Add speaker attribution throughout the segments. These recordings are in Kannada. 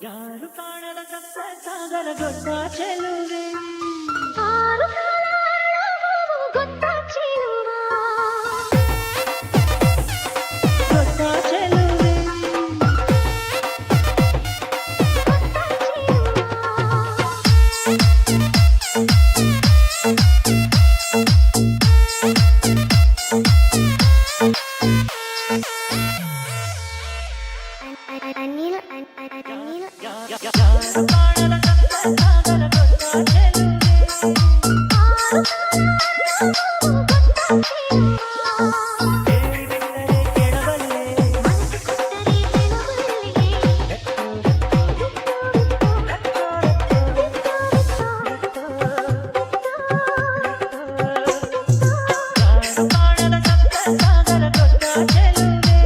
Speaker 1: ಯಾರು ಕಾಣದ ಸಪ್ತ ಸಾಗರ ಗೊತ್ತ ಚೆಲುವೆ ಗೊತ್ತ ಚೆಲುವ ಗೊತ್ತ ಚೆಲುವೆ
Speaker 2: ಅನಿಲ್
Speaker 1: ಯಾರು ಕಾಣದ ಸಪ್ತ ಸಾಗರ ಗೊತ್ತ ಚೆಲುವೆ ಕೇಳಬಲ್ಲೆ ಯಾರು ಕಾಣದ ಸಪ್ತ ಸಾಗರ ಗೊತ್ತ ಚೆಲುವೆ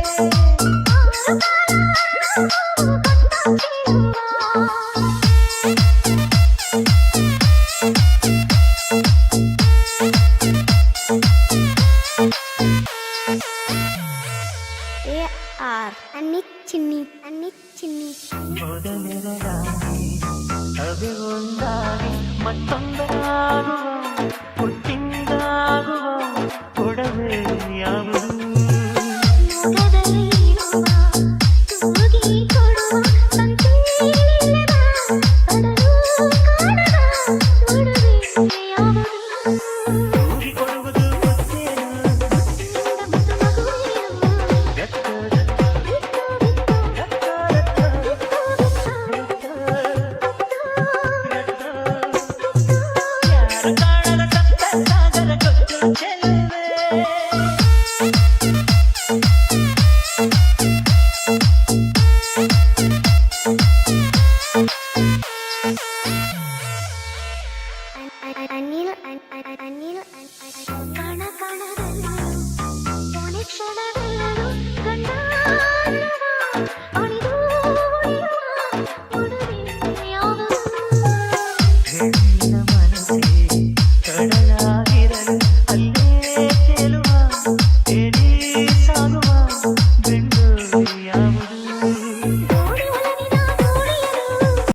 Speaker 2: ಚಿನ್ನಿ
Speaker 1: ಮೊದಲೆರಗಾಗಿ ಅವಿ ಒಂದಾಗಿ ಮತ್ತೊಂದಾಗುವ